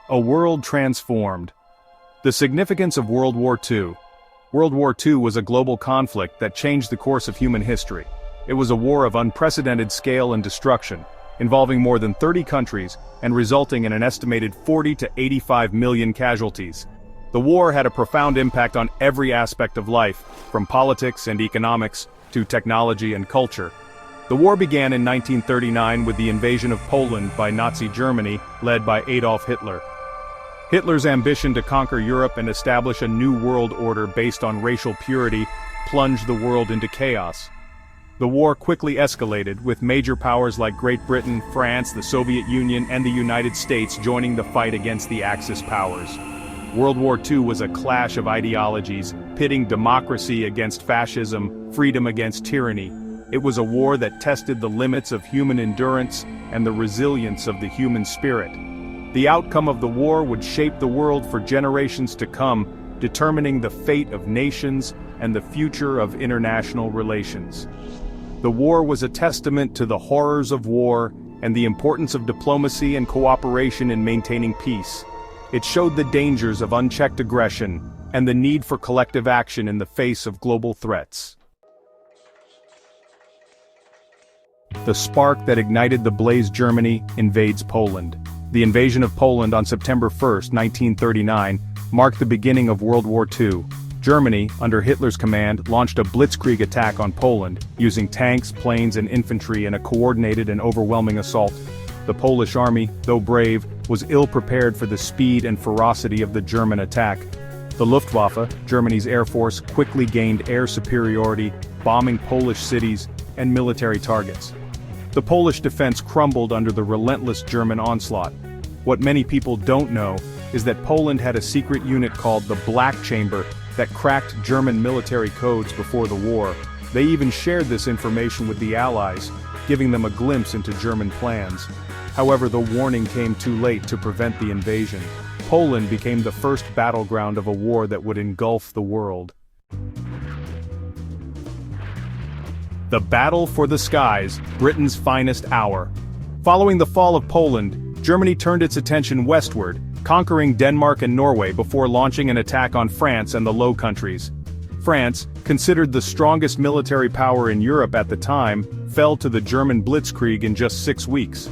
A world transformed. The significance of World War II. World War II was a global conflict that changed the course of human history. It was a war of unprecedented scale and destruction, involving more than 30 countries and resulting in an estimated 40 to 85 million casualties. The war had a profound impact on every aspect of life, from politics and economics to technology and culture. The war began in 1939 with the invasion of Poland by Nazi Germany, led by Adolf Hitler. Hitler's ambition to conquer Europe and establish a new world order based on racial purity plunged the world into chaos. The war quickly escalated, with major powers like Great Britain, France, the Soviet Union, and the United States joining the fight against the Axis powers. World War II was a clash of ideologies, pitting democracy against fascism, freedom against tyranny. It was a war that tested the limits of human endurance and the resilience of the human spirit. The outcome of the war would shape the world for generations to come, determining the fate of nations and the future of international relations. The war was a testament to the horrors of war and the importance of diplomacy and cooperation in maintaining peace. It showed the dangers of unchecked aggression and the need for collective action in the face of global threats. The spark that ignited the blaze. Germany invades Poland. The invasion of Poland on September 1, 1939, marked the beginning of World War II. Germany, under Hitler's command, launched a blitzkrieg attack on Poland, using tanks, planes, and infantry in a coordinated and overwhelming assault. The Polish army, though brave, was ill-prepared for the speed and ferocity of the German attack. The Luftwaffe, Germany's air force, quickly gained air superiority, bombing Polish cities and military targets. The Polish defense crumbled under the relentless German onslaught. What many people don't know is that Poland had a secret unit called the Black Chamber that cracked German military codes before the war. They even shared this information with the Allies, giving them a glimpse into German plans. However, the warning came too late to prevent the invasion. Poland became the first battleground of a war that would engulf the world. The Battle for the Skies, Britain's finest hour. Following the fall of Poland, Germany turned its attention westward, conquering Denmark and Norway before launching an attack on France and the Low Countries. France, considered the strongest military power in Europe at the time, fell to the German blitzkrieg in just 6 weeks.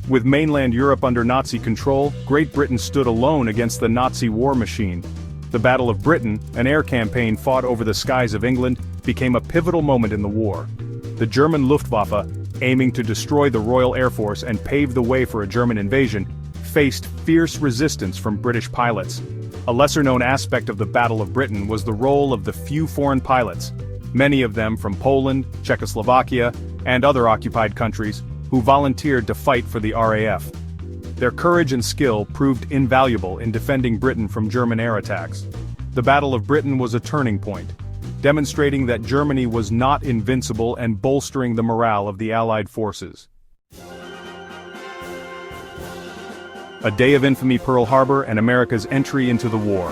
With mainland Europe under Nazi control, Great Britain stood alone against the Nazi war machine. The Battle of Britain, an air campaign fought over the skies of England, became a pivotal moment in the war. The German Luftwaffe, aiming to destroy the Royal Air Force and pave the way for a German invasion, faced fierce resistance from British pilots. A lesser-known aspect of the Battle of Britain was the role of the few foreign pilots, many of them from Poland, Czechoslovakia, and other occupied countries, who volunteered to fight for the RAF. Their courage and skill proved invaluable in defending Britain from German air attacks. The Battle of Britain was a turning point, demonstrating that Germany was not invincible and bolstering the morale of the Allied forces. A day of infamy. Pearl Harbor and America's entry into the war.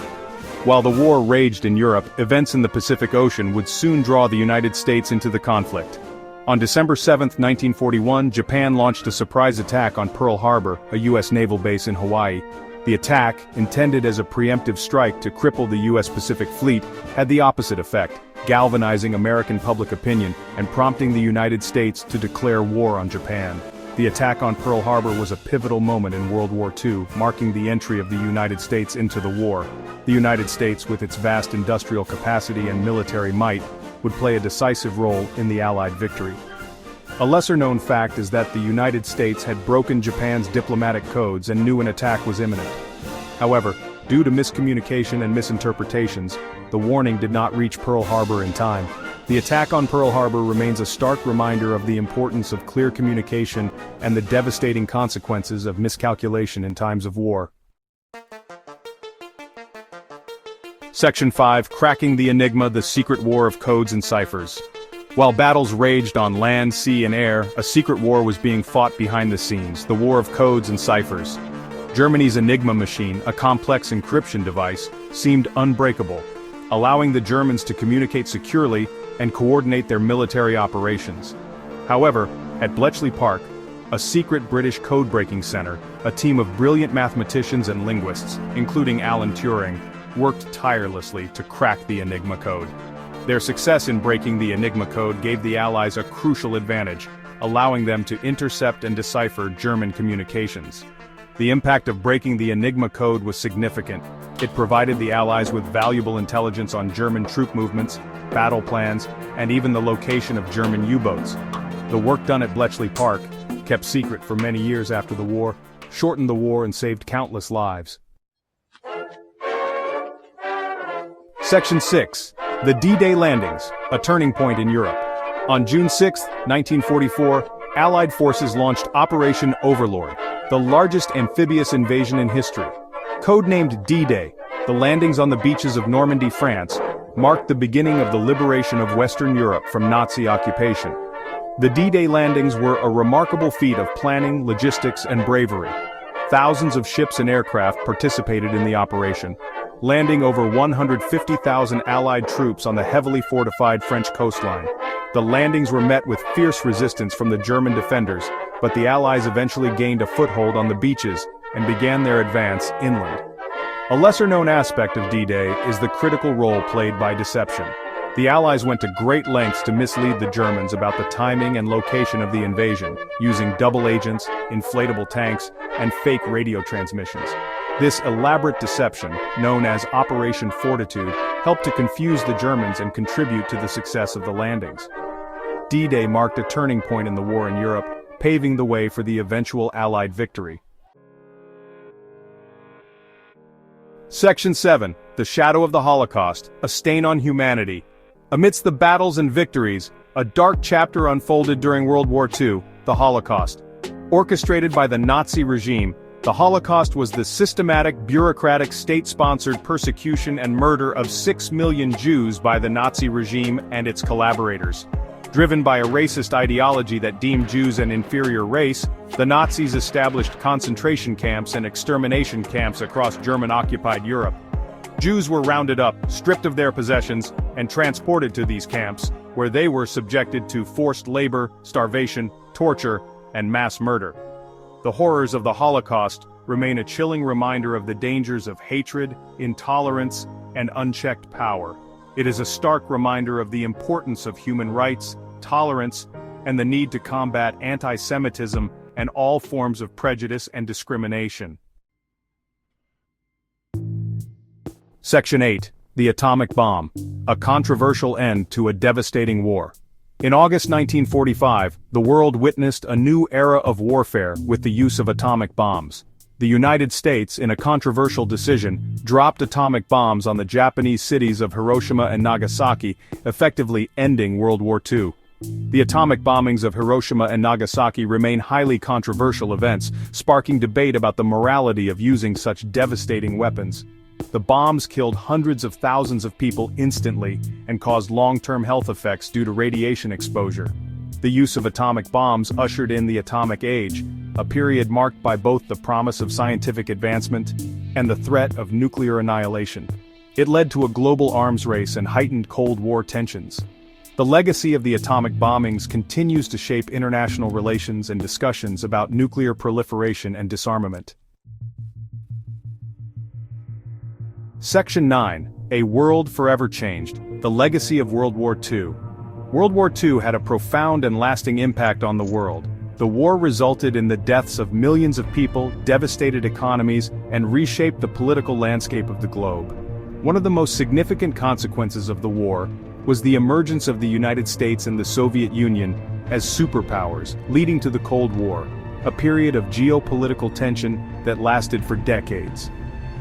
While the war raged in Europe, events in the Pacific Ocean would soon draw the United States into the conflict. On December 7, 1941, Japan launched a surprise attack on Pearl Harbor, a U.S. naval base in Hawaii. The attack, intended as a preemptive strike to cripple the U.S. Pacific Fleet, had the opposite effect, galvanizing American public opinion and prompting the United States to declare war on Japan. The attack on Pearl Harbor was a pivotal moment in World War II, marking the entry of the United States into the war. The United States, with its vast industrial capacity and military might, would play a decisive role in the Allied victory. A lesser-known fact is that the United States had broken Japan's diplomatic codes and knew an attack was imminent. However, due to miscommunication and misinterpretations, the warning did not reach Pearl Harbor in time. The attack on Pearl Harbor remains a stark reminder of the importance of clear communication and the devastating consequences of miscalculation in times of war. Section 5. Cracking the Enigma: The Secret War of Codes and Ciphers. While battles raged on land, sea, and air, a secret war was being fought behind the scenes, the War of Codes and Ciphers. Germany's Enigma machine, a complex encryption device, seemed unbreakable, allowing the Germans to communicate securely and coordinate their military operations. However, at Bletchley Park, a secret British code-breaking center, a team of brilliant mathematicians and linguists, including Alan Turing, worked tirelessly to crack the Enigma code. Their success in breaking the Enigma code gave the Allies a crucial advantage, allowing them to intercept and decipher German communications. The impact of breaking the Enigma code was significant. It provided the Allies with valuable intelligence on German troop movements, battle plans, and even the location of German U-boats. The work done at Bletchley Park, kept secret for many years after the war, shortened the war and saved countless lives. Section 6. The D-Day Landings, a turning point in Europe. On June 6, 1944, Allied forces launched Operation Overlord, the largest amphibious invasion in history. Codenamed D-Day, the landings on the beaches of Normandy, France, marked the beginning of the liberation of Western Europe from Nazi occupation. The D-Day landings were a remarkable feat of planning, logistics, and bravery. Thousands of ships and aircraft participated in the operation, landing over 150,000 Allied troops on the heavily fortified French coastline. The landings were met with fierce resistance from the German defenders, but the Allies eventually gained a foothold on the beaches and began their advance inland. A lesser-known aspect of D-Day is the critical role played by deception. The Allies went to great lengths to mislead the Germans about the timing and location of the invasion, using double agents, inflatable tanks, and fake radio transmissions. This elaborate deception, known as Operation Fortitude, helped to confuse the Germans and contribute to the success of the landings. D-Day marked a turning point in the war in Europe, paving the way for the eventual Allied victory. Section 7. The Shadow of the Holocaust, a Stain on Humanity. Amidst the battles and victories, a dark chapter unfolded during World War II, the Holocaust. Orchestrated by the Nazi regime, the Holocaust was the systematic, bureaucratic, state-sponsored persecution and murder of 6 million Jews by the Nazi regime and its collaborators. Driven by a racist ideology that deemed Jews an inferior race, the Nazis established concentration camps and extermination camps across German-occupied Europe. Jews were rounded up, stripped of their possessions, and transported to these camps, where they were subjected to forced labor, starvation, torture, and mass murder. The horrors of the Holocaust remain a chilling reminder of the dangers of hatred, intolerance, and unchecked power. It is a stark reminder of the importance of human rights, tolerance, and the need to combat anti-Semitism and all forms of prejudice and discrimination. Section 8. The Atomic Bomb, a controversial end to a devastating war. In August 1945, the world witnessed a new era of warfare with the use of atomic bombs. The United States, in a controversial decision, dropped atomic bombs on the Japanese cities of Hiroshima and Nagasaki, effectively ending World War II. The atomic bombings of Hiroshima and Nagasaki remain highly controversial events, sparking debate about the morality of using such devastating weapons. The bombs killed hundreds of thousands of people instantly and caused long-term health effects due to radiation exposure. The use of atomic bombs ushered in the atomic age, a period marked by both the promise of scientific advancement and the threat of nuclear annihilation. It led to a global arms race and heightened Cold War tensions. The legacy of the atomic bombings continues to shape international relations and discussions about nuclear proliferation and disarmament. Section 9. A World Forever Changed, the Legacy of World War II. World War II had a profound and lasting impact on the world. The war resulted in the deaths of millions of people, devastated economies, and reshaped the political landscape of the globe. One of the most significant consequences of the war was the emergence of the United States and the Soviet Union as superpowers, leading to the Cold War, a period of geopolitical tension that lasted for decades.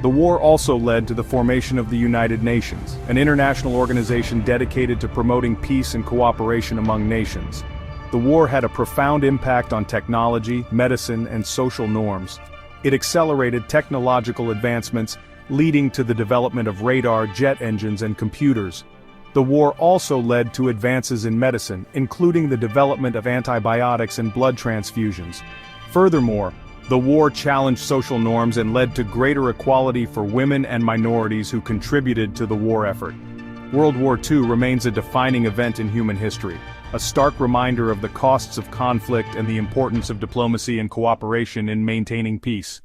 The war also led to the formation of the United Nations, an international organization dedicated to promoting peace and cooperation among nations. The war had a profound impact on technology, medicine, and social norms. It accelerated technological advancements, leading to the development of radar, jet engines, and computers. The war also led to advances in medicine, including the development of antibiotics and blood transfusions. Furthermore, the war challenged social norms and led to greater equality for women and minorities who contributed to the war effort. World War II remains a defining event in human history, a stark reminder of the costs of conflict and the importance of diplomacy and cooperation in maintaining peace.